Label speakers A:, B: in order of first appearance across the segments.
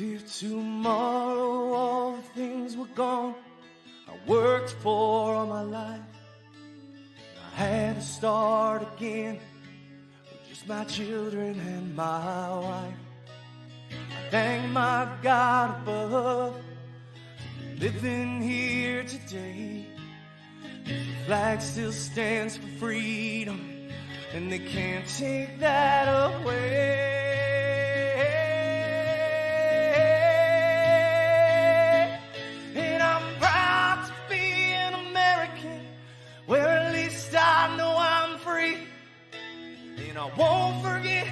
A: If tomorrow all the things were gone I worked for all my life, I had to start again with just my children and my wife. I thank my God above for living here today. The flag still stands for freedom, and they can't take that away. And I'm proud to be an American, where at least I know I'm free. And I won't forget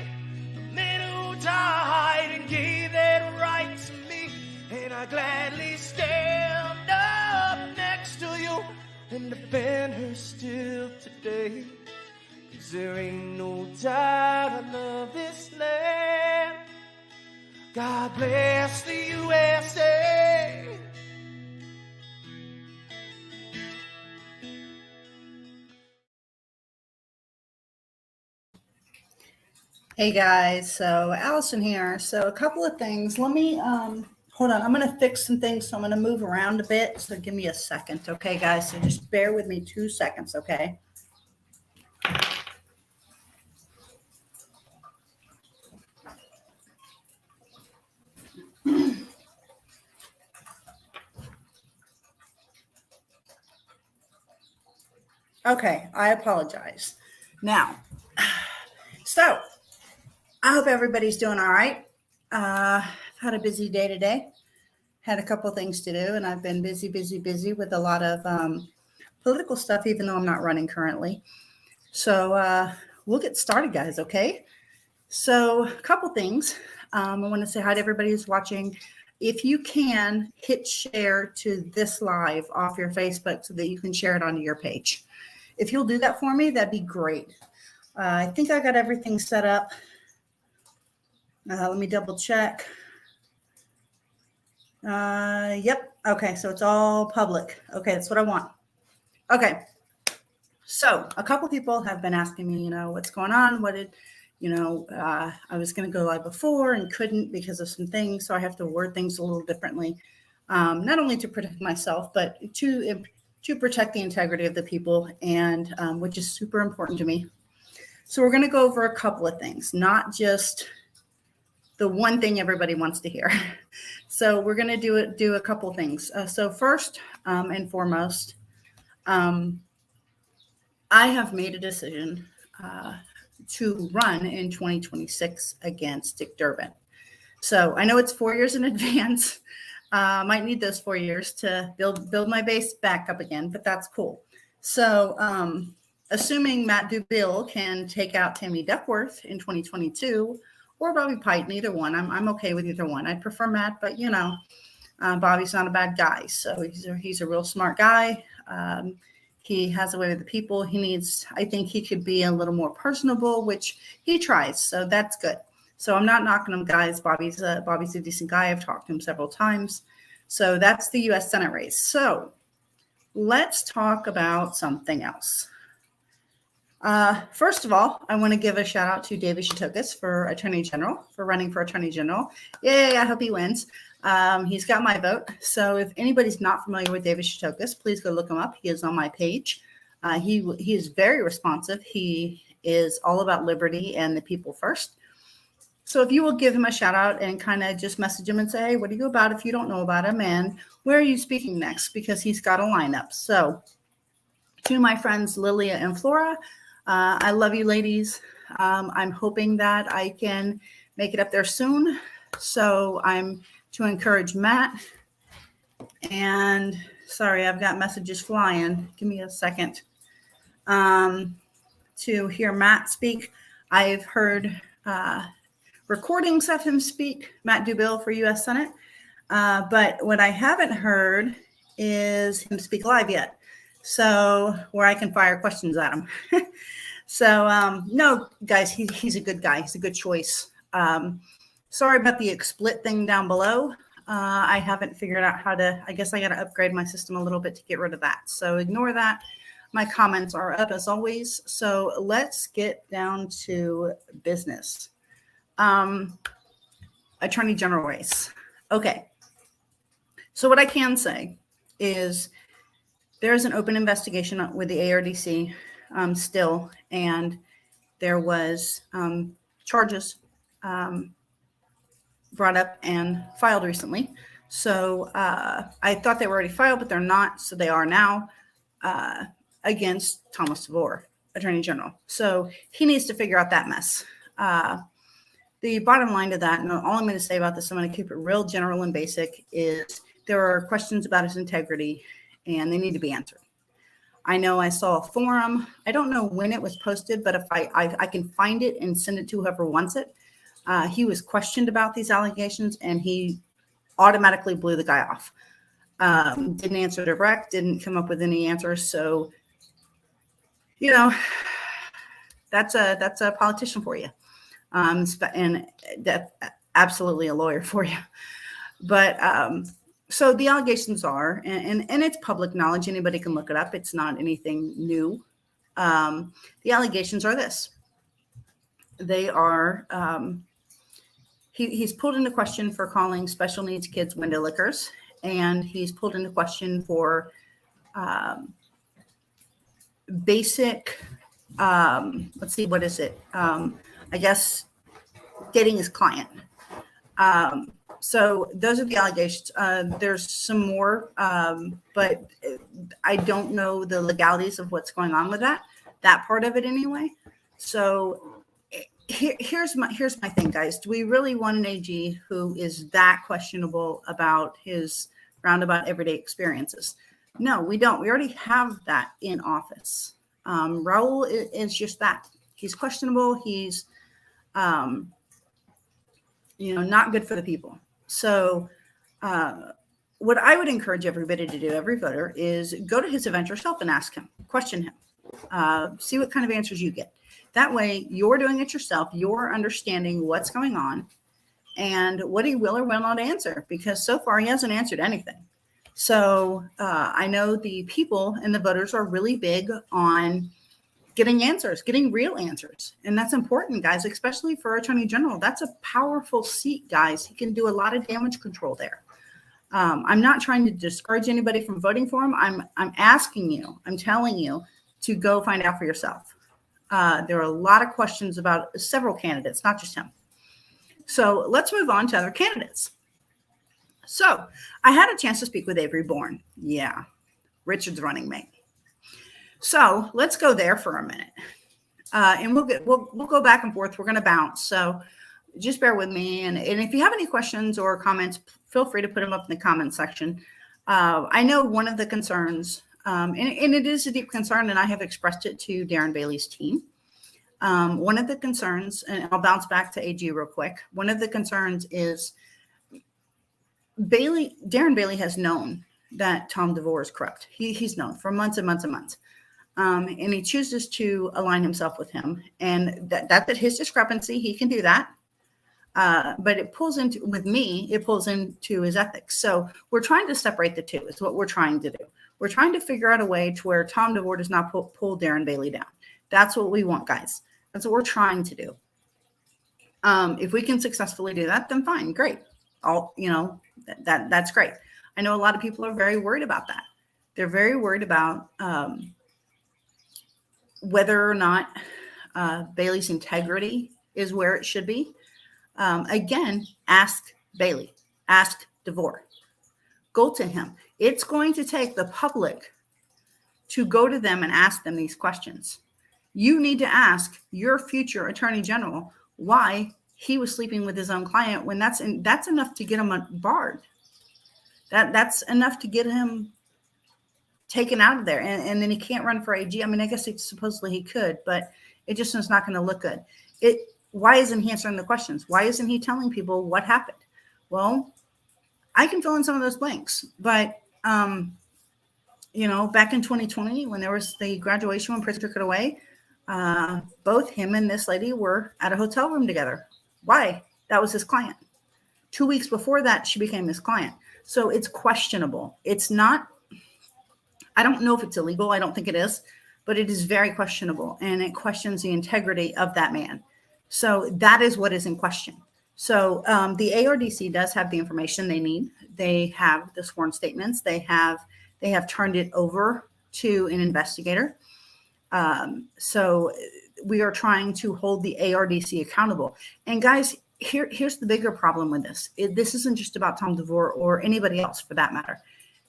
A: the men who died and gave that right to me. And I gladly stand up next to you and defend her still today. 'Cause there ain't no doubt I love this land. God bless the USA.
B: Hey guys, so Allison here. So a couple of things. Let me hold on. I'm going to fix some things, so I'm going to move around a bit. So give me a second, okay, guys? So just bear with me 2 seconds, okay? Okay, I apologize. Now, so I hope everybody's doing all right. I've had a busy day today. Had a couple things to do, and I've been busy with a lot of political stuff, even though I'm not running currently. So we'll get started, guys, okay? So a couple things. I want to say hi to everybody who's watching. If you can, hit share to this live off your Facebook so that you can share it onto your page. If you'll do that for me, that'd be great. I think I got everything set up. Let me double check. Yep. Okay. So it's all public. Okay. That's what I want. Okay. So a couple people have been asking me, what's going on? What did, I was going to go live before and couldn't because of some things. So I have to word things a little differently, not only to protect myself, but to protect the integrity of the people, and which is super important to me. So we're going to go over a couple of things, not just the one thing everybody wants to hear. So we're going to do a couple things. So first and foremost, I have made a decision to run in 2026 against Dick Durbin. So I know it's 4 years in advance. Might need those 4 years to build my base back up again, but that's cool. So assuming Matt Dubiel can take out Tammy Duckworth in 2022, or Bobby Pite, neither one. I'm okay with either one. I prefer Matt, but Bobby's not a bad guy. So he's a real smart guy. He has a way with the people. I think he could be a little more personable, which he tries. So that's good. So I'm not knocking him, guys. Bobby's a decent guy. I've talked to him several times. So that's the U.S. Senate race. So let's talk about something else. First of all, I want to give a shout out to David Shatokis for running for Attorney General. Yay, I hope he wins. He's got my vote. So if anybody's not familiar with David Shatokis, please go look him up. He is on my page. He is very responsive. He is all about liberty and the people first. So if you will give him a shout out and kind of just message him and say, hey, what are you about if you don't know about him? And where are you speaking next? Because he's got a lineup. So to my friends, Lilia and Flora, I love you ladies. I'm hoping that I can make it up there soon. So I'm to encourage Matt and Sorry, I've got messages flying. Give me a second. To hear Matt speak. I've heard recordings of him speak, Matt Dubill for U.S. Senate. But what I haven't heard is him speak live yet. So where I can fire questions at him. So no, guys, he's a good guy. He's a good choice. Sorry about the XSplit thing down below. I haven't figured out how to, I guess I got to upgrade my system a little bit to get rid of that. So ignore that. My comments are up as always. So let's get down to business. Attorney General race. Okay. So what I can say is there's an open investigation with the ARDC still, and there was charges brought up and filed recently. So I thought they were already filed, but they're not. So they are now against Thomas DeVore, Attorney General. So he needs to figure out that mess. The bottom line to that, and all I'm going to say about this, I'm going to keep it real general and basic, is there are questions about his integrity and they need to be answered. I know I saw a forum. I don't know when it was posted, but if I can find it and send it to whoever wants it. He was questioned about these allegations and he automatically blew the guy off. Didn't answer direct, didn't come up with any answers. So, you know, that's a politician for you. And that's absolutely a lawyer for you. But so the allegations are, and it's public knowledge, anybody can look it up. It's not anything new. The allegations are this. They are, he's pulled into question for calling special needs kids window lickers, and he's pulled into question for basic, let's see, what is it? I guess getting his client. So those are the allegations. There's some more, but I don't know the legalities of what's going on with that part of it anyway. So here's my thing, guys. Do we really want an AG who is that questionable about his roundabout everyday experiences? No, we don't. We already have that in office. Raul is just that. He's questionable. He's, not good for the people. So what I would encourage everybody to do, every voter, is go to his event yourself and ask him, question him, see what kind of answers you get. That way you're doing it yourself. You're understanding what's going on and what he will or will not answer, because so far he hasn't answered anything. So I know the people and the voters are really big on getting answers, getting real answers. And that's important, guys, especially for Attorney General. That's a powerful seat, guys. He can do a lot of damage control there. I'm not trying to discourage anybody from voting for him. I'm asking you, I'm telling you to go find out for yourself. There are a lot of questions about several candidates, not just him. So let's move on to other candidates. So I had a chance to speak with Avery Bourne. Yeah, Richard's running mate. So let's go there for a minute, and we'll go back and forth. We're going to bounce, so just bear with me. And if you have any questions or comments, feel free to put them up in the comment section. I know one of the concerns, and it is a deep concern, and I have expressed it to Darren Bailey's team. One of the concerns, and I'll bounce back to AG real quick. One of the concerns is Darren Bailey has known that Tom DeVore is corrupt. He's known for months and months and months. And he chooses to align himself with him, and that's at his discrepancy. He can do that. But it pulls into his ethics. So we're trying to separate the two. It's what we're trying to do. We're trying to figure out a way to where Tom DeVore does not pull Darren Bailey down. That's what we want, guys. That's what we're trying to do. If we can successfully do that, then fine, great. That's great. I know a lot of people are very worried about that. They're very worried about whether or not Bailey's integrity is where it should be. Again, ask Bailey, ask DeVore, go to him. It's going to take the public to go to them and ask them these questions. You need to ask your future Attorney General why he was sleeping with his own client, when that's enough to get him barred. That's enough to get him taken out of there. And then he can't run for AG. I mean, I guess supposedly he could, but it just is not going to look good. Why isn't he answering the questions? Why isn't he telling people what happened? Well, I can fill in some of those blanks, but back in 2020, when there was the graduation, when Pritzker took it away, both him and this lady were at a hotel room together. Why? That was his client. 2 weeks before that, she became his client. So it's questionable. It's not, I don't know if it's illegal. I don't think it is, but it is very questionable, and it questions the integrity of that man. So that is what is in question. So the ARDC does have the information they need. They have the sworn statements. They have turned it over to an investigator. So we are trying to hold the ARDC accountable. And guys, here's the bigger problem with this. This isn't just about Tom DeVore or anybody else for that matter.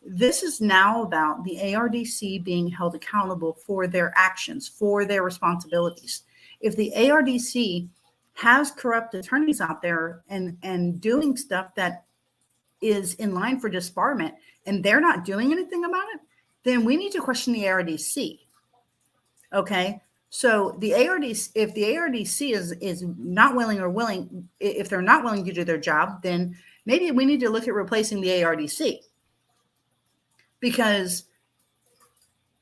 B: This is now about the ARDC being held accountable for their actions, for their responsibilities. If the ARDC has corrupt attorneys out there and doing stuff that is in line for disbarment, and they're not doing anything about it, then we need to question the ARDC. Okay. So the ARDC, if the ARDC is not willing or willing, if they're not willing to do their job, then maybe we need to look at replacing the ARDC. Because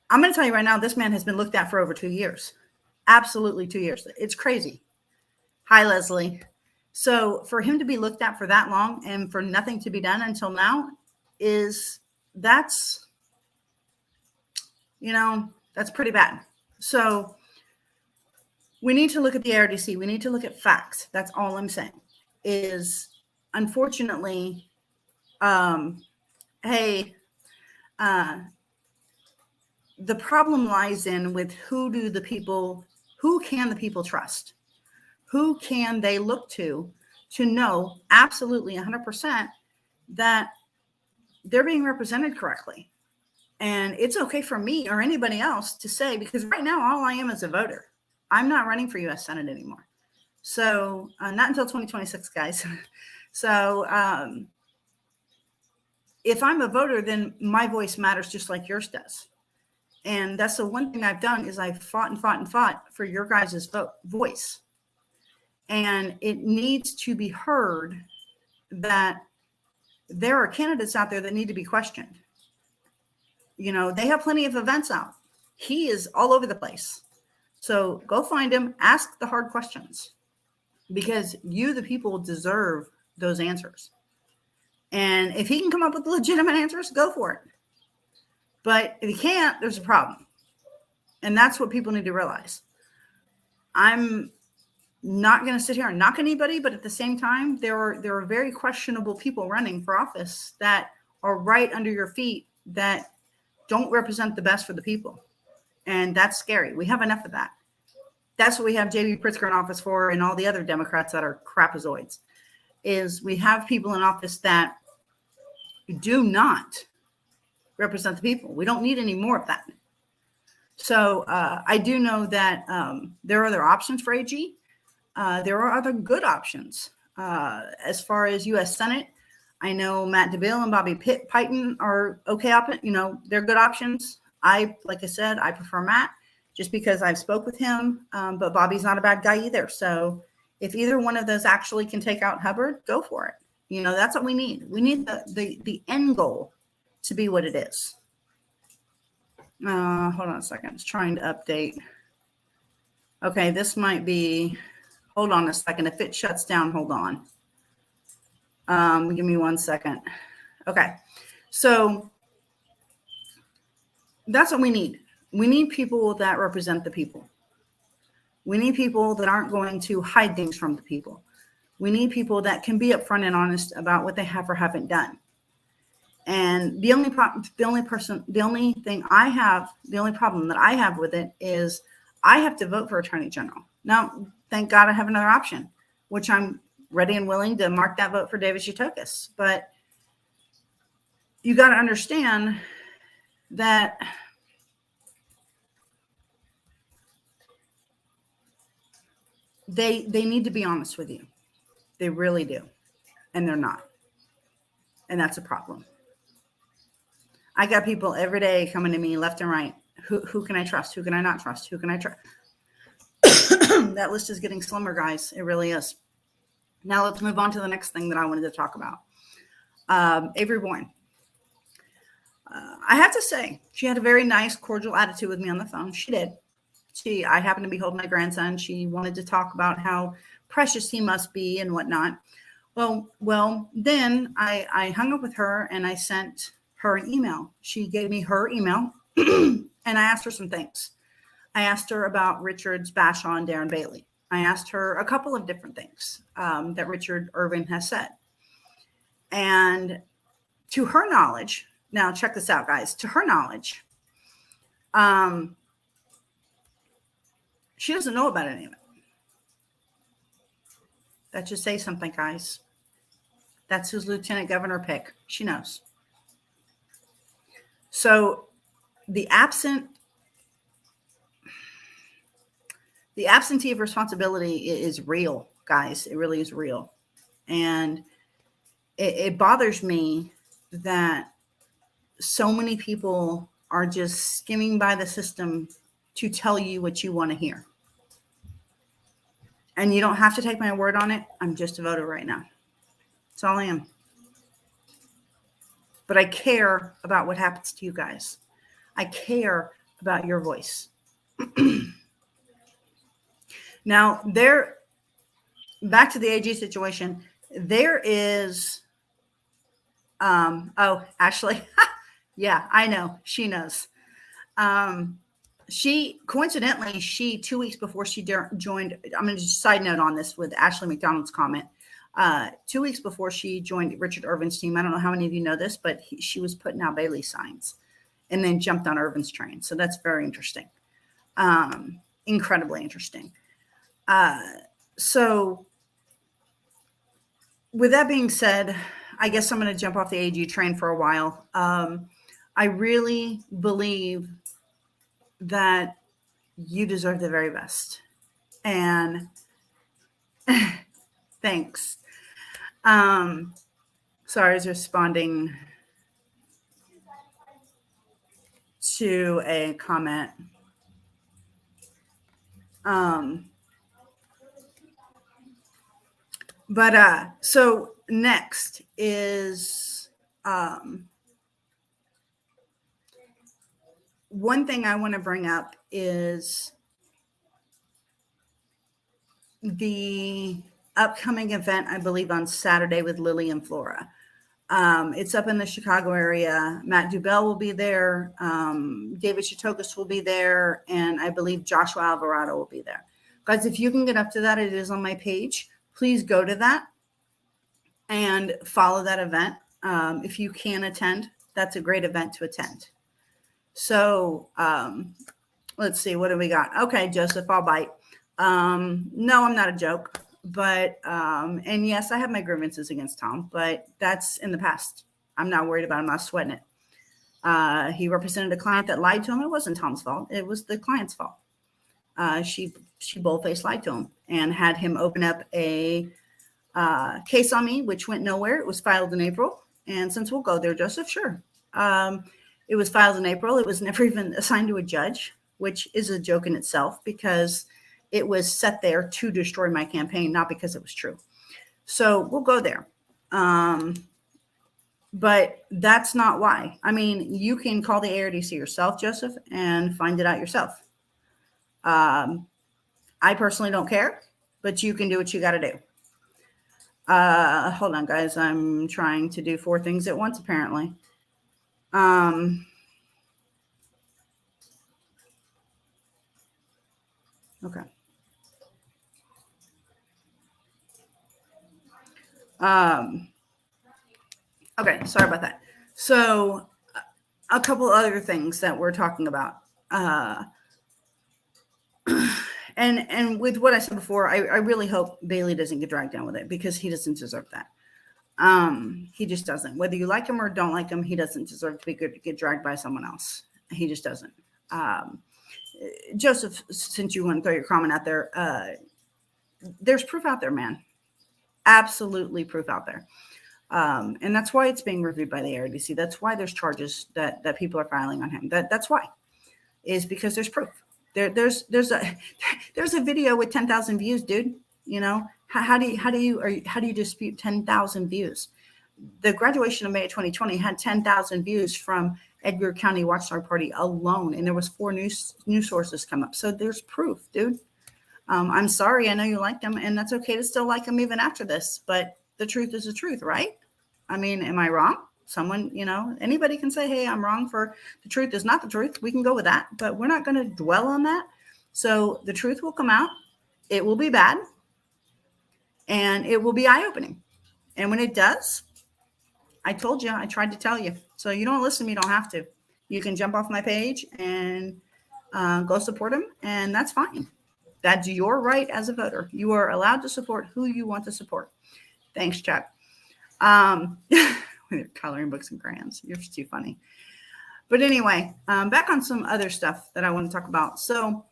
B: I'm going to tell you right now, this man has been looked at for over 2 years. Absolutely 2 years. It's crazy. Hi, Leslie. So for him to be looked at for that long and for nothing to be done until now that's pretty bad. So we need to look at the ARDC. We need to look at facts. That's all I'm saying is, unfortunately, the problem lies in with who can the people trust? Who can they look to know absolutely 100% that they're being represented correctly? And it's okay for me or anybody else to say, because right now all I am is a voter. I'm not running for U.S. Senate anymore. So not until 2026, guys. So if I'm a voter, then my voice matters just like yours does. And that's the one thing I've done is I've fought and fought and fought for your guys' voice. And it needs to be heard that there are candidates out there that need to be questioned. They have plenty of events out. He is all over the place. So go find him, ask the hard questions, because you, the people, deserve those answers. And if he can come up with legitimate answers, go for it. But if he can't, there's a problem. And that's what people need to realize. I'm not going to sit here and knock anybody, but at the same time, there are very questionable people running for office that are right under your feet that don't represent the best for the people. And that's scary. We have enough of that. That's what we have J.B. Pritzker in office for, and all the other Democrats that are crapazoids, is we have people in office that do not represent the people. We don't need any more of that. So I do know that there are other options for AG. There are other good options. As far as U.S. Senate, I know Matt DeBille and Bobby Piton are okay. They're good options. Like I said, I prefer Matt just because I've spoke with him, but Bobby's not a bad guy either. So if either one of those actually can take out Hubbard, go for it. That's what we need. We need the end goal to be what it is. Hold on a second. It's trying to update. Okay, this might be, hold on a second. If it shuts down, hold on. Give me 1 second. Okay. So that's what we need. We need people that represent the people. We need people that aren't going to hide things from the people. We need people that can be upfront and honest about what they have or haven't done. And the only problem that I have with it is I have to vote for Attorney General. Now, thank God I have another option, which I'm ready and willing to mark that vote for David Chutokis. But you got to understand that they need to be honest with you. They really do. And they're not. And that's a problem. I got people every day coming to me left and right. Who can I trust? Who can I not trust? Who can I trust? That list is getting slimmer, guys. It really is. Now let's move on to the next thing that I wanted to talk about. Avery Bourne. I have to say, she had a very nice, cordial attitude with me on the phone. She did. I happened to be holding my grandson. She wanted to talk about how precious he must be and whatnot. Well, then I hung up with her and I sent her an email. She gave me her email and I asked her some things. I asked her about Richard's bash on Darren Bailey. I asked her a couple of different things that Richard Irvin has said. And to her knowledge, now check this out, guys. To her knowledge, she doesn't know about any of it. That should say something, guys. That's his lieutenant governor pick. She knows. So the absentee of responsibility is real, guys. It really is real. And it bothers me that so many people are just skimming by the system to tell you what you want to hear. And you don't have to take my word on it. I'm just a voter right now. That's all I am. But I care about what happens to you guys. I care about your voice. Now, back to the AG situation, there is, Ashley, yeah, I know, she knows. She 2 weeks before she joined, I'm going to just side note on this with Ashley McDonald's comment. 2 weeks before she joined Richard Irvin's team, I don't know how many of you know this, but she was putting out Bailey signs and then jumped on Irvin's train. So that's very interesting. Incredibly interesting. So with that being said, I guess I'm going to jump off the AG train for a while. I really believe that you deserve the very best. And thanks. Sorry, I was responding to a comment. So next is one thing I want to bring up is the upcoming event, I believe, on Saturday with Lily and Flora. It's up in the Chicago area. Matt Dubell will be there. David Chitokas will be there. And I believe Joshua Alvarado will be there. Guys, if you can get up to that, it is on my page. Please go to that and follow that event. If you can attend, that's a great event to attend. So let's see, what do we got? Okay, Joseph, I'll bite. No, I'm not a joke. But, and yes, I have my grievances against Tom, but that's in the past. I'm not worried about it. I'm not sweating it. He represented a client that lied to him. It wasn't Tom's fault. It was the client's fault. She bold-faced lied to him and had him open up a case on me, which went nowhere. It was filed in April. And since we'll go there, Joseph, sure. It was filed in April. It was never even assigned to a judge, which is a joke in itself because it was set there to destroy my campaign, not because it was true. So we'll go there. But that's not why. I mean, you can call the ARDC yourself, Joseph, and find it out yourself. I personally don't care, but you can do what you got to do. Hold on, guys. I'm trying to do 4 things at once, apparently. Okay. Okay, sorry about that. So a couple other things that we're talking about. And with what I said before, I really hope Bailey doesn't get dragged down with it because he doesn't deserve that. He just doesn't. Whether you like him or don't like him, he doesn't deserve to be good to get dragged by someone else. He just doesn't. Joseph, since you want to throw your comment out there, there's proof out there, man. Absolutely proof out there. And that's why it's being reviewed by the ARDC. That's why there's charges that people are filing on him. That's why, is because there's proof. There's a video with 10,000 views, dude. You know, how do you dispute 10,000 views? The graduation of May of 2020 had 10,000 views from Edgar County Watchdog Party alone, and there was 4 news sources come up. So there's proof, dude. I'm sorry, I know you liked him, and that's okay to still like him even after this. But the truth is the truth, right? I mean, am I wrong? Someone, you know, anybody can say, hey, I'm wrong for the truth is not the truth. We can go with that, but we're not going to dwell on that. So the truth will come out. It will be bad, and it will be eye-opening. And when it does, I told you, I tried to tell you. So you don't listen to me, you don't have to. You can jump off my page and go support him, and that's fine. That's your right as a voter. You are allowed to support who you want to support. Thanks, Chuck. With coloring books and crayons. You're just too funny. But anyway, back on some other stuff that I want to talk about. So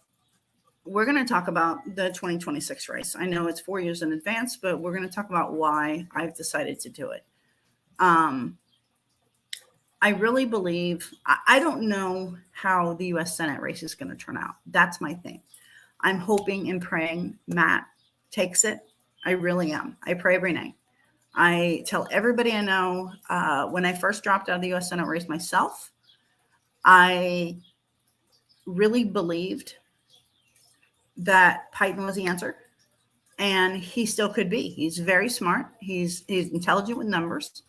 B: we're going to talk about the 2026 race. I know it's 4 years in advance, but we're going to talk about why I've decided to do it. I really believe, I don't know how the U.S. Senate race is going to turn out. That's my thing. I'm hoping and praying Matt takes it. I really am. I pray every night. I tell everybody I know, when I first dropped out of the U.S. Senate race myself, I really believed that Peyton was the answer, and he still could be. He's very smart. He's intelligent with numbers.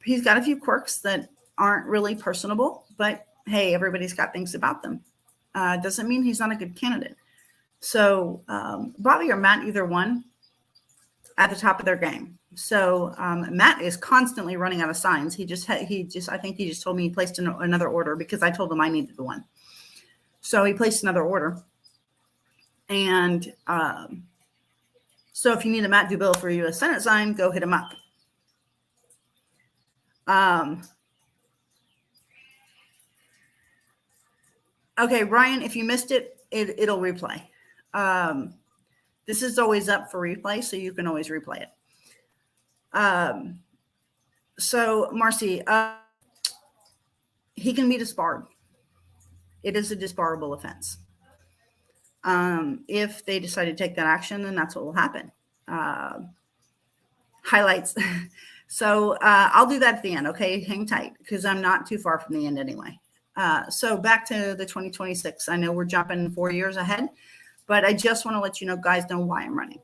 B: He's got a few quirks that aren't really personable, but hey, everybody's got things about them. Doesn't mean he's not a good candidate. So Bobby or Matt, either one, at the top of their game. So Matt is constantly running out of signs. I think he just told me he placed another order because I told him I needed one. So he placed another order. And so if you need a Matt Dubill for a U.S. Senate sign, go hit him up. Okay, Ryan, if you missed it, it'll replay. This is always up for replay, so you can always replay it. So Marcy, he can be disbarred. It is a disbarable offense. If they decide to take that action, then that's what will happen. Highlights. So I'll do that at the end. Okay, hang tight because I'm not too far from the end anyway. So back to the 2026. I know we're jumping 4 years ahead, but I just want to let you know, guys, know why I'm running.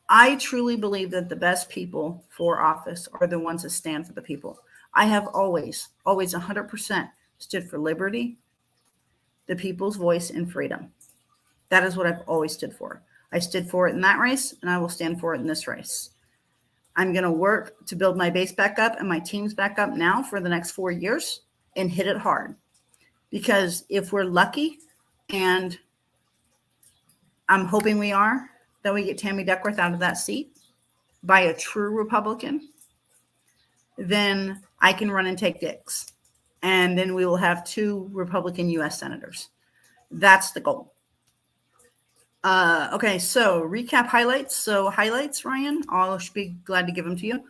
B: I truly believe that the best people for office are the ones that stand for the people. I have always 100% stood for liberty, the people's voice, and freedom. That is what I've always stood for. I stood for it in that race, and I will stand for it in this race. I'm going to work to build my base back up and my teams back up now for the next 4 years and hit it hard. Because if we're lucky, and I'm hoping we are, that we get Tammy Duckworth out of that seat by a true Republican, then I can run and take dicks. And then we will have 2 Republican U.S. senators. That's the goal. Okay, so recap highlights. So highlights, Ryan, I should be glad to give them to you.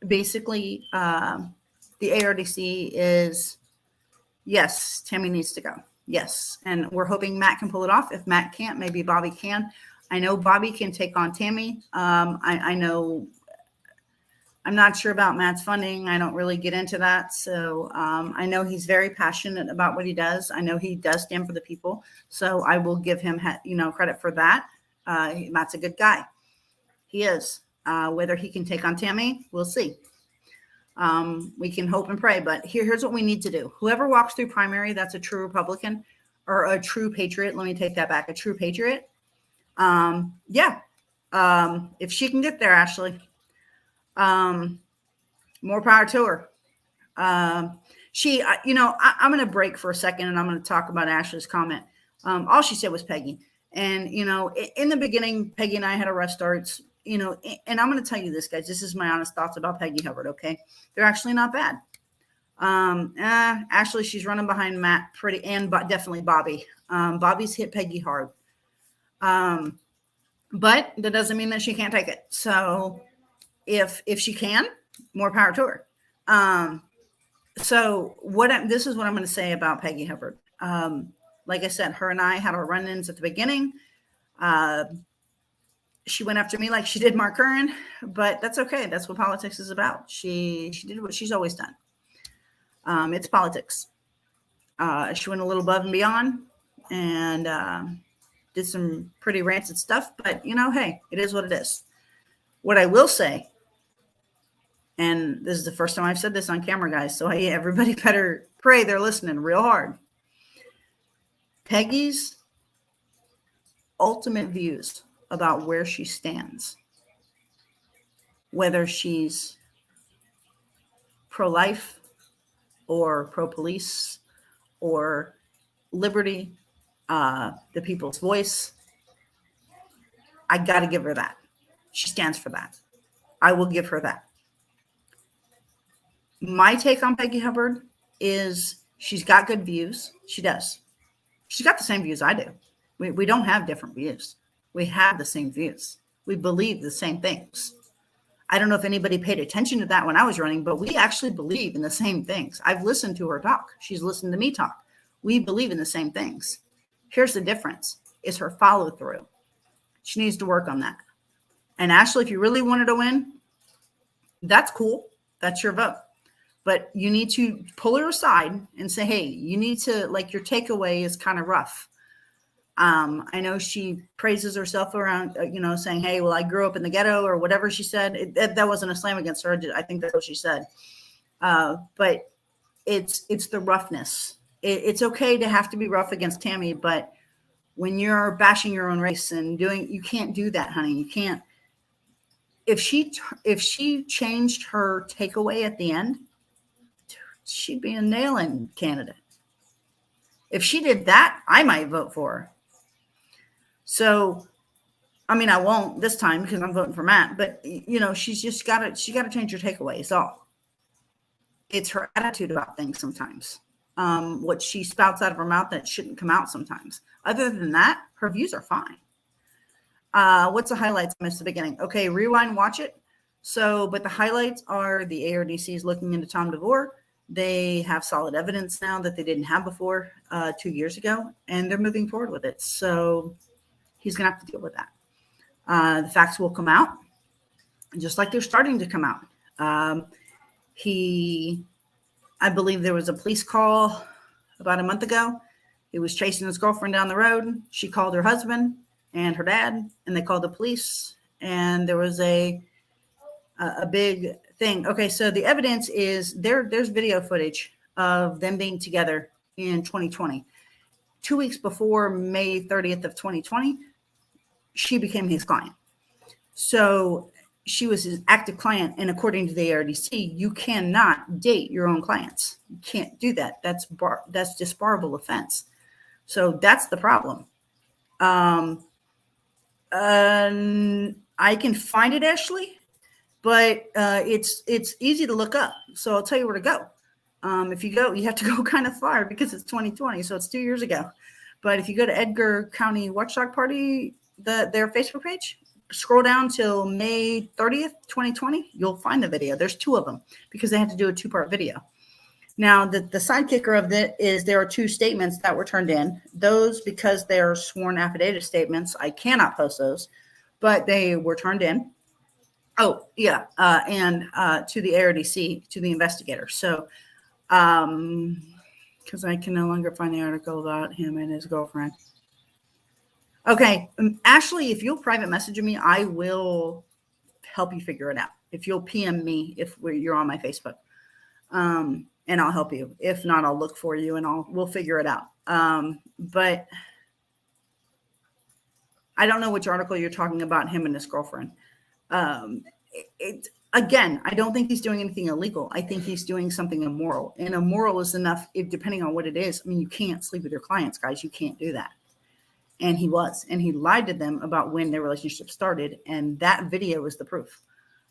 B: Basically, the ARDC is, yes, Tammy needs to go. Yes, and we're hoping Matt can pull it off. If Matt can't, maybe Bobby can. I know Bobby can take on Tammy. I know, I'm not sure about Matt's funding. I don't really get into that. So I know he's very passionate about what he does. I know he does stand for the people. So I will give him, credit for that. Matt's a good guy. He is. Whether he can take on Tammy, we'll see. We can hope and pray, but here's what we need to do. Whoever walks through primary, that's a true Republican or a true patriot. Let me take that back. A true patriot. If she can get there, Ashley, more power to her. I'm going to break for a second and I'm going to talk about Ashley's comment. All she said was Peggy. And, in the beginning, Peggy and I had a rough start. And I'm going to tell you this, guys. This is my honest thoughts about Peggy Hubbard, okay? They're actually not bad. Actually, she's running behind Matt definitely Bobby. Bobby's hit Peggy hard. but that doesn't mean that she can't take it. So if she can, more power to her. So this is what I'm going to say about Peggy Hubbard. Like I said, her and I had our run-ins at the beginning. She went after me like she did Mark Curran, but that's okay. That's what politics is about. She did what she's always done. It's politics. She went a little above and beyond and did some pretty rancid stuff, but hey, it is what it is. What I will say, and this is the first time I've said this on camera, guys, so everybody better pray they're listening real hard. Peggy's ultimate views about where she stands, whether she's pro-life or pro-police or liberty, the people's voice, I got to give her that. She stands for that. I will give her that. My take on Peggy Hubbard is she's got good views. She does. She's got the same views I do. We don't have different views. We have the same views. We believe the same things. I don't know if anybody paid attention to that when I was running, but we actually believe in the same things. I've listened to her talk. She's listened to me talk. We believe in the same things. Here's the difference, is her follow through. She needs to work on that. And Ashley, if you really wanted to win, that's cool. That's your vote. But you need to pull her aside and say, hey, you need to, like, your takeaway is kind of rough. I know she praises herself around, saying, hey, well, I grew up in the ghetto or whatever she said. That wasn't a slam against her. I think that's what she said. But it's the roughness. It's okay to have to be rough against Tammy, but when you're bashing your own race and you can't do that, honey. You can't. If she changed her takeaway at the end, she'd be a nail-in candidate. If she did that, I might vote for her. So, I mean, I won't this time because I'm voting for Matt, but she's just got to change her takeaway. It's all. It's her attitude about things sometimes. What she spouts out of her mouth that shouldn't come out sometimes. Other than that, her views are fine. What's the highlights I missed at the beginning? Okay, rewind, watch it. So, but the highlights are the ARDC is looking into Tom DeVore. They have solid evidence now that they didn't have before 2 years ago, and they're moving forward with it. So he's going to have to deal with that. The facts will come out, just like they're starting to come out. I believe there was a police call about a month ago. He was chasing his girlfriend down the road. She called her husband and her dad, and they called the police, and there was a big thing. Okay, so the evidence is there's video footage of them being together in 2020. 2 weeks before May 30th of 2020, she became his client. So she was his active client, and according to the ARDC, you cannot date your own clients. You can't do that. That's disbarable offense. So that's the problem. I can find it, Ashley, but it's easy to look up. So I'll tell you where to go. If you go, you have to go kind of far because it's 2020, so it's 2 years ago. But if you go to Edgar County Watchdog Party, their Facebook page, scroll down till May 30th, 2020, you'll find the video. There's two of them because they had to do a two-part video. Now, the sidekicker of it is there are two statements that were turned in. Those, because they're sworn affidavit statements, I cannot post those, but they were turned in. Oh, yeah, and to the ARDC, to the investigator. So, because I can no longer find the article about him and his girlfriend. Okay, Ashley, if you'll private message me, I will help you figure it out. If you'll PM me, if you're on my Facebook, and I'll help you. If not, I'll look for you and we'll figure it out. But I don't know which article you're talking about, him and his girlfriend. Again, I don't think he's doing anything illegal. I think he's doing something immoral, and immoral is enough. Depending on what it is. I mean, you can't sleep with your clients, guys. You can't do that. And he lied to them about when their relationship started. And that video is the proof.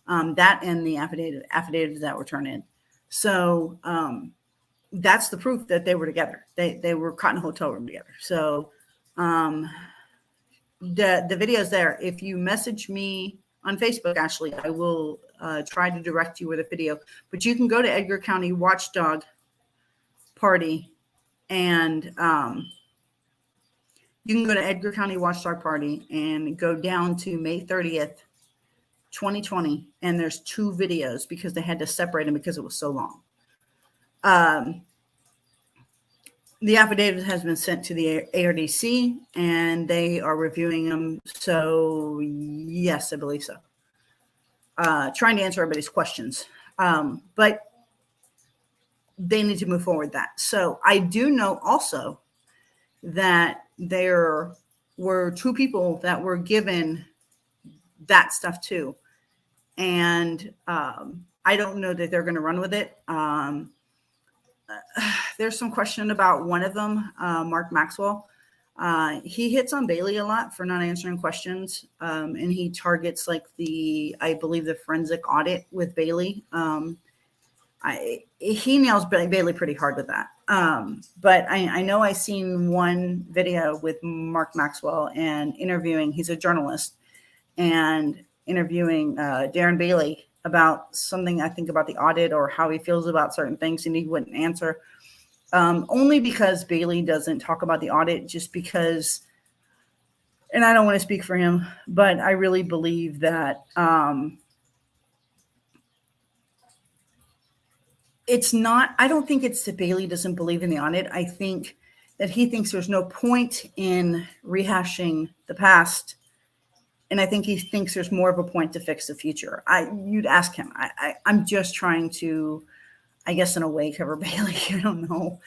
B: That and the affidavits that were turned in. So that's the proof that they were together. They were caught in a hotel room together. So the video's there. If you message me on Facebook, Ashley, I will try to direct you with a video. But you can go to Edgar County Watchdog Party, and you can go to Edgar County Watchdog Party and go down to May 30th, 2020, and there's 2 videos because they had to separate them because it was so long. The affidavit has been sent to the ARDC, and they are reviewing them. So, yes, I believe so. Trying to answer everybody's questions. But they need to move forward with that. So I do know also that there were 2 people that were given that stuff too. And I don't know that they're going to run with it. There's some question about one of them, Mark Maxwell. He hits on Bailey a lot for not answering questions. And he targets like I believe the forensic audit with Bailey. He nails Bailey pretty hard with that. But I know I seen one video with Mark Maxwell and interviewing, he's a journalist, and interviewing Darren Bailey about something, I think about the audit or how he feels about certain things, and he wouldn't answer. Only because Bailey doesn't talk about the audit, just because, and I don't want to speak for him, but I really believe that it's not, I don't think it's that Bailey doesn't believe in the audit. I think that he thinks there's no point in rehashing the past. And I think he thinks there's more of a point to fix the future. You'd ask him. I'm just trying to, I guess, in a way, cover Bailey. I don't know.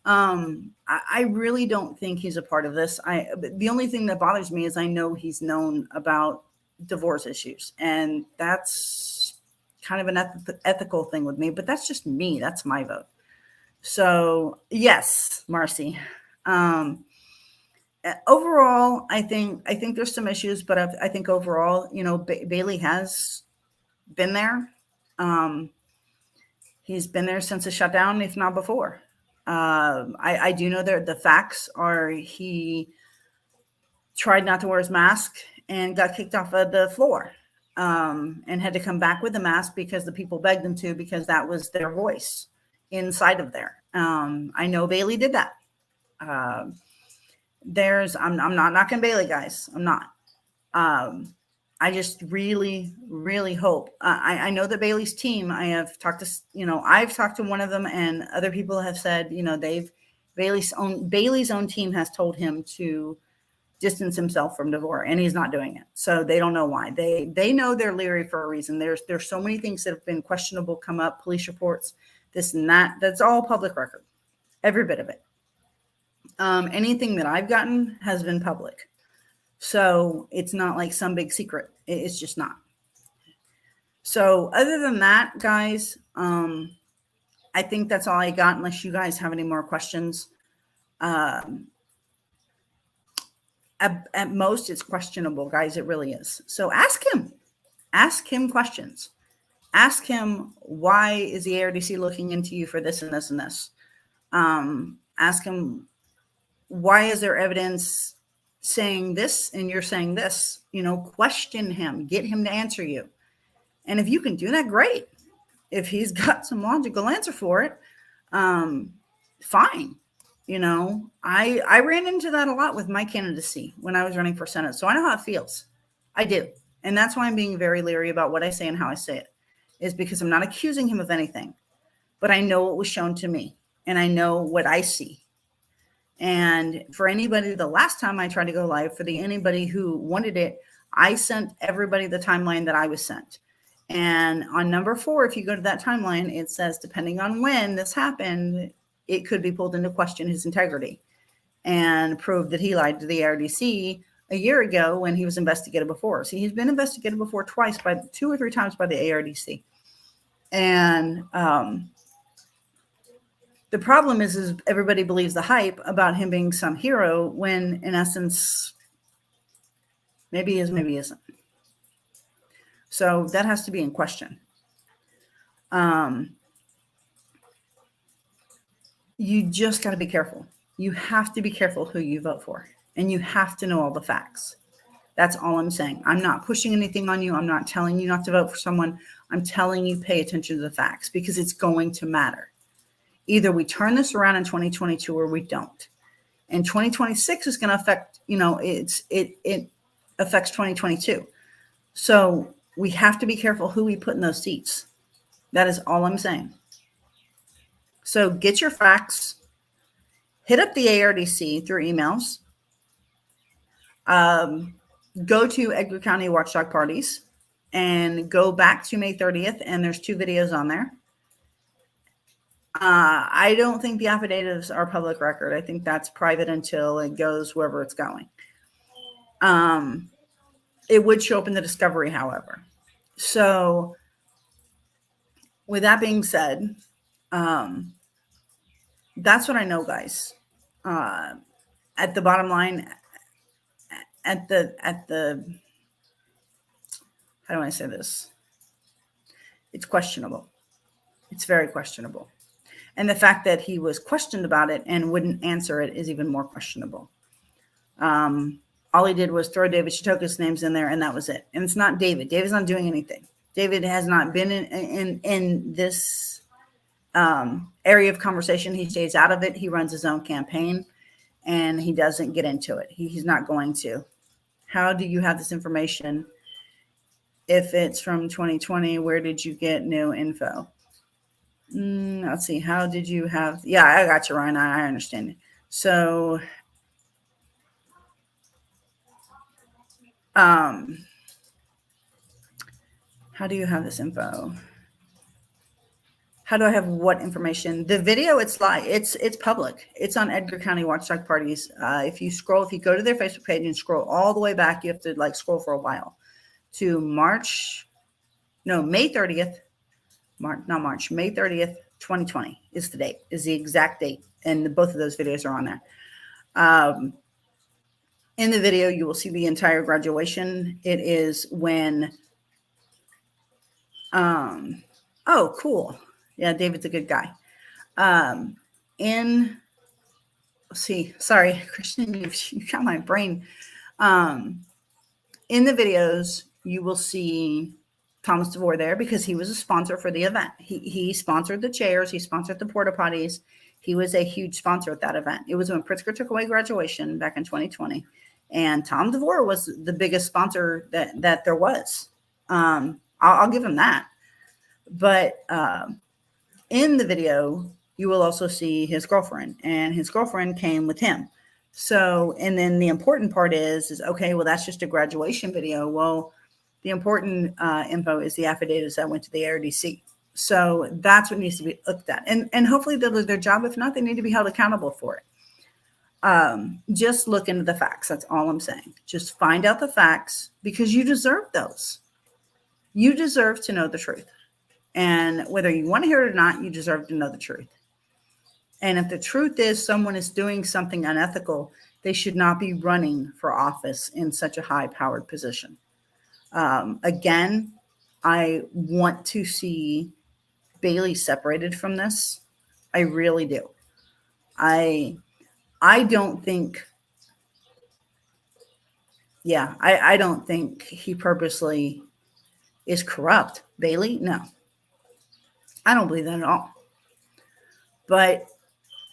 B: I really don't think he's a part of this. The only thing that bothers me is I know he's known about divorce issues, and that's kind of an ethical thing with me. But that's just me. That's my vote. So yes, Marcy. Overall, I think there's some issues, but I think overall, Bailey has been there. He's been there since the shutdown, if not before. I do know that the facts are he tried not to wear his mask and got kicked off of the floor, and had to come back with the mask because the people begged him to, because that was their voice inside of there. I know Bailey did that. I'm not knocking Bailey, guys. I'm not. I just really, really hope. I know that Bailey's team, I've talked to one of them, and other people have said, Bailey's own team has told him to distance himself from DeVore, and he's not doing it. So they don't know why. They know they're leery for a reason. There's so many things that have been questionable come up, police reports, this and that. That's all public record, every bit of it. Anything that I've gotten has been public. So it's not like some big secret. It's just not. So other than that, guys, I think that's all I got, unless you guys have any more questions. At most, it's questionable, guys. It really is. So ask him questions. Ask him, why is the ARDC looking into you for this and this and this? Ask him, why is there evidence saying this and you're saying this? Question him, get him to answer you. And if you can do that, great. If he's got some logical answer for it, fine. I ran into that a lot with my candidacy when I was running for Senate. So I know how it feels. I do. And that's why I'm being very leery about what I say and how I say it, is because I'm not accusing him of anything, but I know what was shown to me and I know what I see. And for anybody, the last time I tried to go live, anybody who wanted it, I sent everybody the timeline that I was sent. And on number 4, if you go to that timeline, it says, depending on when this happened, it could be pulled into question his integrity and prove that he lied to the ARDC a year ago when he was investigated before. See, he's been investigated before twice, by 2 or 3 times by the ARDC. And, the problem is everybody believes the hype about him being some hero when, in essence, maybe he is, maybe he isn't. So that has to be in question. You just got to be careful. You have to be careful who you vote for, and you have to know all the facts. That's all I'm saying. I'm not pushing anything on you. I'm not telling you not to vote for someone. I'm telling you pay attention to the facts because it's going to matter. Either we turn this around in 2022 or we don't. And 2026 is going to affect, it affects 2022. So we have to be careful who we put in those seats. That is all I'm saying. So get your facts, hit up the ARDC through emails, go to Edgar County Watchdog Parties and go back to May 30th. And there's 2 videos on there. I don't think the affidavits are public record. I think that's private until it goes wherever it's going. It would show up in the discovery, however. So with that being said, that's what I know, guys. At the bottom line, at the how do I say this? It's questionable. It's very questionable. And the fact that he was questioned about it and wouldn't answer it is even more questionable. All he did was throw David Chitoka's names in there, and that was it. And it's not David. David's not doing anything. David has not been in this area of conversation. He stays out of it. He runs his own campaign, and he doesn't get into it. He's not going to. How do you have this information? If it's from 2020, where did you get new info? Let's see. How did you have? Yeah, I got you, Ryan. I understand. So, how do you have this info? How do I have what information? The video, it's live. It's public. It's on Edgar County Watchdog Parties. If you go to their Facebook page and scroll all the way back, you have to scroll for a while to May 30th. May 30th, 2020 is the date, is the exact date. And both of those videos are on there. In the video, you will see the entire graduation. It is when, oh, cool. Yeah, David's a good guy. Let's see, sorry, Christian, you got my brain. In the videos, you will see Thomas DeVore there because he was a sponsor for the event. He sponsored the chairs. He sponsored the porta potties. He was a huge sponsor at that event. It was when Pritzker took away graduation back in 2020. And Tom DeVore was the biggest sponsor that there was. I'll give him that. But in the video, you will also see his girlfriend. And his girlfriend came with him. So, and then the important part is okay, well, that's just a graduation video. Well, the important info is the affidavits that went to the ARDC. So that's what needs to be looked at. And hopefully they'll do their job. If not, they need to be held accountable for it. Just look into the facts. That's all I'm saying. Just find out the facts because you deserve those. You deserve to know the truth. And whether you want to hear it or not, you deserve to know the truth. And if the truth is someone is doing something unethical, they should not be running for office in such a high-powered position. Again, I want to see Bailey separated from this. I really do. I don't think, I don't think he purposely is corrupt. Bailey, no. I don't believe that at all. But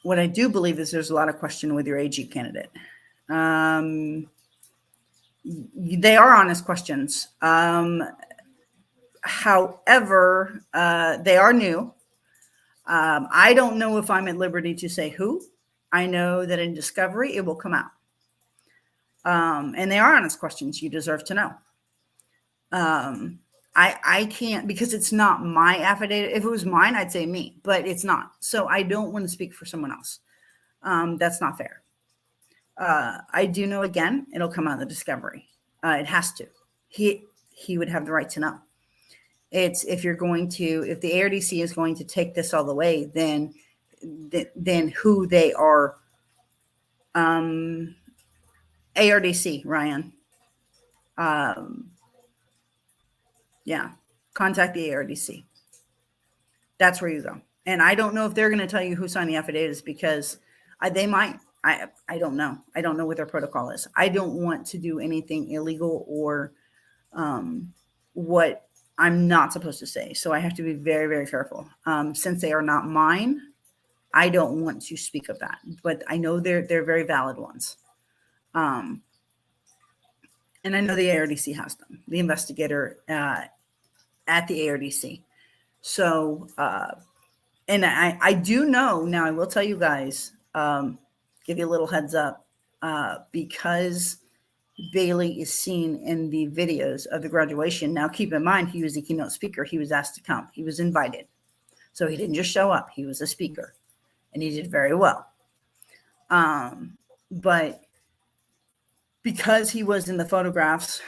B: what I do believe is there's a lot of question with your AG candidate. They are honest questions. However, they are new. I don't know if I'm at liberty to say who. I know that in discovery, it will come out. And they are honest questions you deserve to know. I can't, because it's not my affidavit. If it was mine, I'd say me, but it's not. So I don't want to speak for someone else. That's not fair. I do know, again, it'll come out of the discovery. It has to. He would have the right to know. It's if the ARDC is going to take this all the way, then who they are. ARDC, Ryan. Yeah, contact the ARDC. That's where you go. And I don't know if they're going to tell you who signed the affidavits because they might. I don't know. I don't know what their protocol is. I don't want to do anything illegal or what I'm not supposed to say. So I have to be very, very careful. Since they are not mine, I don't want to speak of that. But I know they're very valid ones. And I know the ARDC has them, the investigator at the ARDC. So, and I do know now, I will tell you guys, give you a little heads up, because Bailey is seen in the videos of the graduation. Now, keep in mind, he was the keynote speaker. He was asked to come. He was invited. So he didn't just show up. He was a speaker, and he did very well. But because he was in the photographs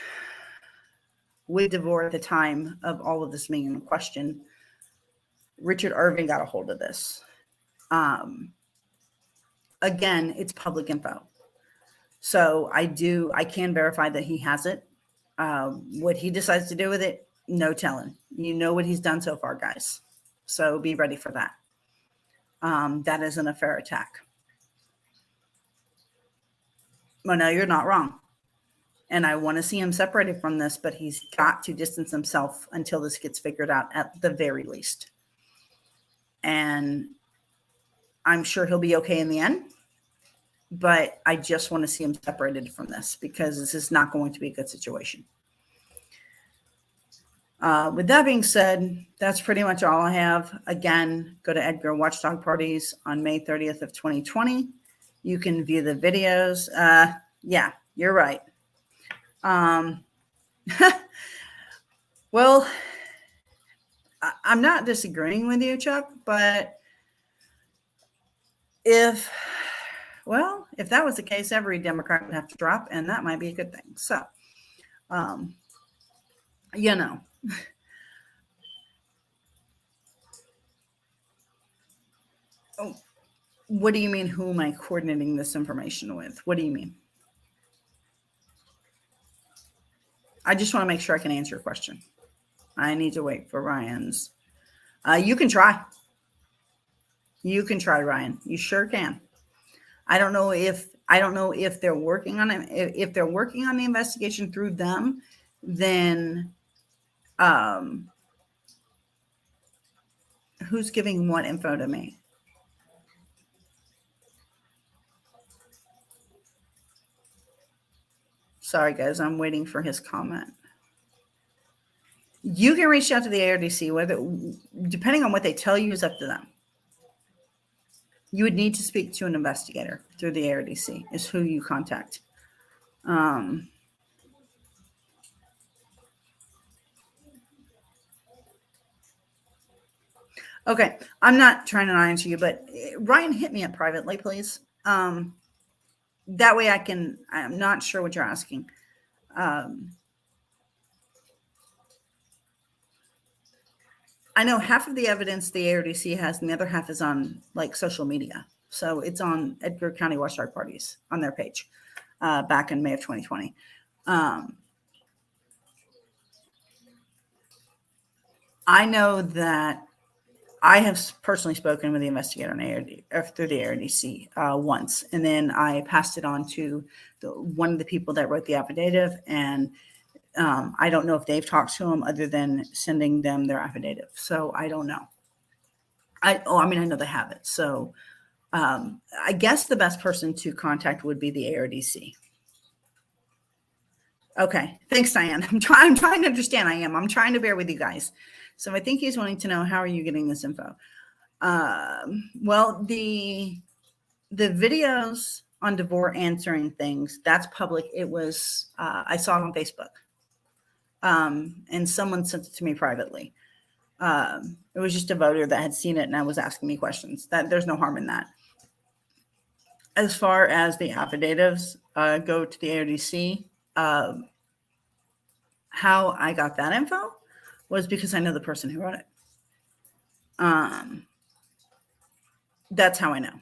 B: with DeVore at the time of all of this being in question, Richard Irving got a hold of this. Again, it's public info. So I can verify that he has it. What he decides to do with it, no telling. You know what he's done so far, guys. So be ready for that. That isn't a fair attack. Well, no, you're not wrong. And I want to see him separated from this, but he's got to distance himself until this gets figured out at the very least. And I'm sure he'll be okay in the end. But I just want to see him separated from this because this is not going to be a good situation. With that being said, that's pretty much all I have. Again, go to Edgar Watchdog Parties on May 30th of 2020. You can view the videos. Yeah, you're right. Well, I'm not disagreeing with you, Chuck, but if that was the case, every Democrat would have to drop, and that might be a good thing. So, you know. Oh, what do you mean, who am I coordinating this information with? What do you mean? I just want to make sure I can answer your question. I need to wait for Ryan's. You can try. You can try, Ryan. You sure can. I don't know if they're working on it. If they're working on the investigation through them, then who's giving what info to me? Sorry, guys, I'm waiting for his comment. You can reach out to the ARDC, whether depending on what they tell you is up to them. You would need to speak to an investigator through the ARDC is who you contact. Okay, I'm not trying to answer you, but Ryan, hit me up privately, please. That way I'm not sure what you're asking. I know half of the evidence the ARDC has, and the other half is on like social media. So it's on Edgar County Watchdog Parties on their page back in May of 2020. I know that I have personally spoken with the investigator on through the ARDC once, and then I passed it on to one of the people that wrote the affidavit, and I don't know if they've talked to them other than sending them their affidavit. So I don't know. I know they have it. So I guess the best person to contact would be the ARDC. Okay. Thanks, Diane. I'm trying to understand. I'm trying to bear with you guys. So I think he's wanting to know, how are you getting this info? Well, the videos on DeVore answering things, that's public. It was, I saw it on Facebook. And someone sent it to me privately. It was just a voter that had seen it and was asking me questions. That there's no harm in that. As far as the affidavits go to the ARDC, how I got that info was because I know the person who wrote it. That's how I know.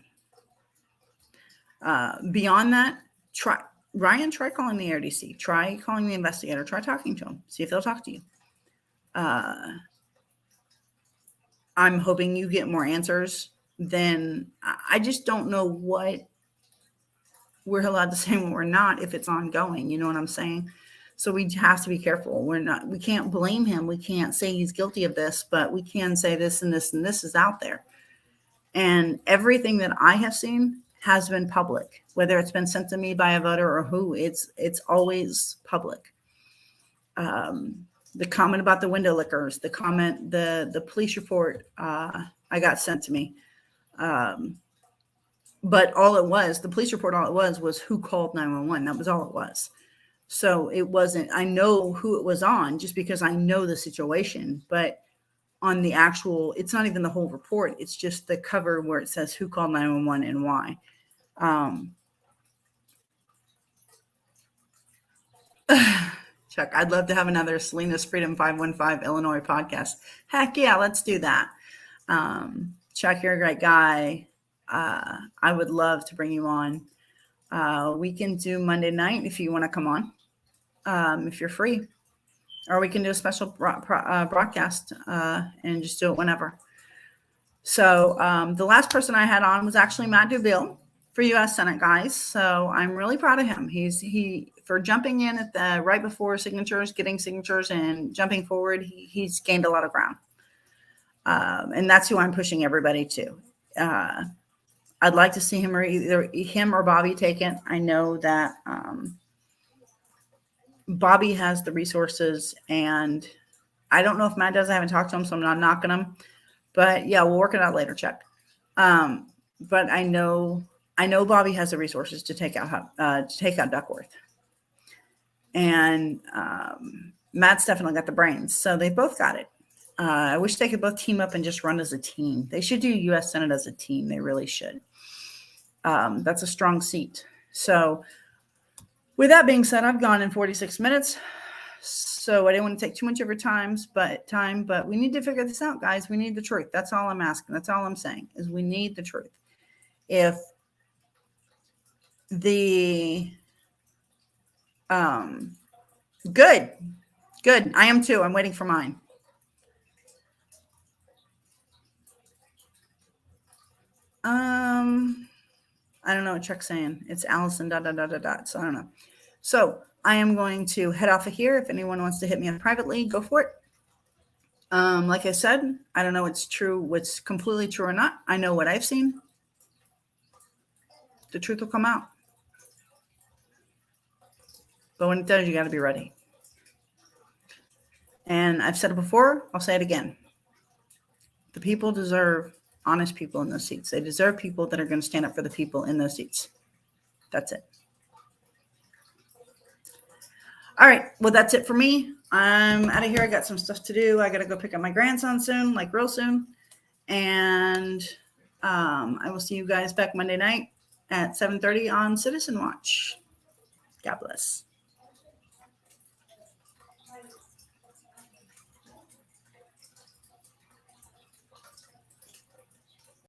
B: Beyond that, try calling the ARDC. Try calling the investigator. Try talking to them. See if they'll talk to you. I'm hoping you get more answers. Then I just don't know what we're allowed to say when we're not if it's ongoing. You know what I'm saying? So we have to be careful. We can't blame him. We can't say he's guilty of this, but we can say this and this and this is out there. And everything that I have seen has been public, whether it's been sent to me by a voter or who, it's always public. The comment about the window lickers, the comment, the police report I got sent to me. But all it was, the police report, all it was who called 911. That was all it was. So it wasn't, I know who it was on just because I know the situation, but on the actual, it's not even the whole report. It's just the cover where it says who called 911 and why. Chuck, I'd love to have another Selena's Freedom 515 Illinois podcast. Heck yeah, let's do that. Chuck, you're a great guy. I would love to bring you on. We can do Monday night if you want to come on, if you're free, or we can do a special broadcast and just do it whenever. So the last person I had on was actually Matt Duville for U.S. Senate, guys. So I'm really proud of him. He for jumping in at the right before signatures, getting signatures, and jumping forward. He's gained a lot of ground, and that's who I'm pushing everybody to. I'd like to see him or either him or Bobby take it. I know that Bobby has the resources, and I don't know if Matt does. I haven't talked to him, so I'm not knocking him. But yeah, we'll work it out later, Chuck. But I know Bobby has the resources to take out Duckworth, and Matt's definitely got the brains. So they both got it. I wish they could both team up and just run as a team. They should do U.S. Senate as a team. They really should. That's a strong seat. So with that being said, I've gone in 46 minutes. So I didn't want to take too much of your time, but we need to figure this out, guys. We need the truth. That's all I'm asking. That's all I'm saying is we need the truth. If the good. I am too. I'm waiting for mine. I don't know what Chuck's saying. It's Allison, ... So I don't know. So I am going to head off of here. If anyone wants to hit me up privately, go for it. Like I said, I don't know what's true, what's completely true or not. I know what I've seen. The truth will come out. But when it does, you got to be ready. And I've said it before. I'll say it again. The people deserve honest people in those seats. They deserve people that are going to stand up for the people in those seats. That's it. All right. Well, that's it for me. I'm out of here. I got some stuff to do. I got to go pick up my grandson soon, like real soon. And I will see you guys back Monday night at 7:30 on Citizen Watch. God bless.